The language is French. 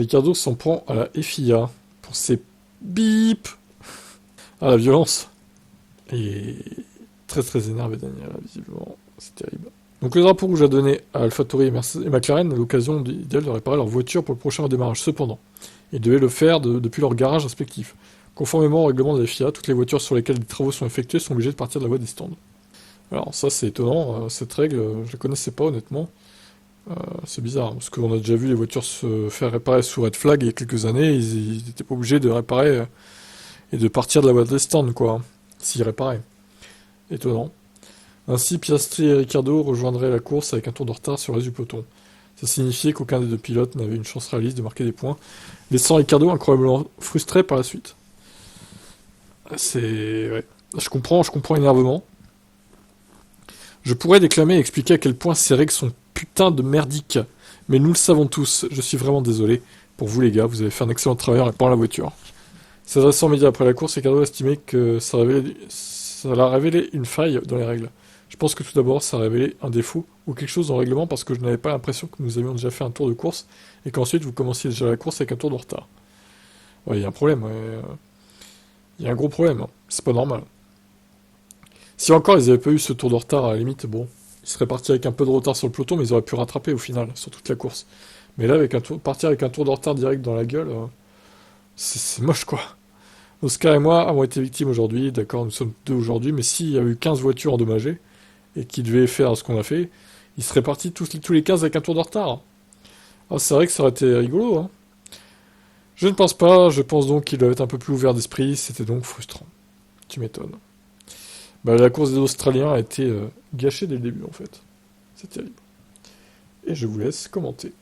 Ricardo s'en prend à la FIA pour ses bip à la violence. Et très très énervé Daniel, visiblement. C'est terrible. Donc le drapeau rouge a donné à AlphaTauri et McLaren l'occasion idéale de réparer leur voiture pour le prochain redémarrage. Cependant, ils devaient le faire depuis leur garage respectif. Conformément au règlement de la FIA, toutes les voitures sur lesquelles des travaux sont effectués sont obligées de partir de la voie des stands. Alors ça c'est étonnant, cette règle, je la connaissais pas honnêtement. C'est bizarre, parce qu'on a déjà vu les voitures se faire réparer sous red flag il y a quelques années, ils étaient pas obligés de réparer et de partir de la voie des stands, quoi, s'ils réparaient. Étonnant. Ainsi, Piastri et Ricciardo rejoindraient la course avec un tour de retard sur le reste du peloton. Ça signifiait qu'aucun des deux pilotes n'avait une chance réaliste de marquer des points, laissant Ricciardo incroyablement frustré par la suite. C'est... ouais. Je comprends l'énervement. Je pourrais déclamer et expliquer à quel point ces règles sont putain de merdiques. Mais nous le savons tous, je suis vraiment désolé. Pour vous les gars, vous avez fait un excellent travail en réparant la voiture. S'adressant aux médias après la course, Ricciardo a estimé que ça a révélé une faille dans les règles. Je pense que tout d'abord, ça a révélé un défaut ou quelque chose dans le règlement parce que je n'avais pas l'impression que nous avions déjà fait un tour de course et qu'ensuite vous commenciez déjà la course avec un tour de retard. Ouais, il y a un problème, ouais. Il y a un gros problème, hein. C'est pas normal. Si encore ils avaient pas eu ce tour de retard, à la limite, bon, ils seraient partis avec un peu de retard sur le peloton, mais ils auraient pu rattraper au final, sur toute la course. Mais là, partir avec un tour de retard direct dans la gueule, c'est moche, quoi. Oscar et moi avons été victimes aujourd'hui, d'accord, nous sommes deux aujourd'hui, mais s'il y avait eu 15 voitures endommagées, et qui devaient faire ce qu'on a fait, ils seraient partis tous les 15 avec un tour de retard. Ah, c'est vrai que ça aurait été rigolo, hein. Je ne pense pas, je pense donc qu'ils doivent être un peu plus ouverts d'esprit, c'était donc frustrant. Tu m'étonnes. Bah, la course des Australiens a été gâchée dès le début, en fait. C'est terrible. Et je vous laisse commenter.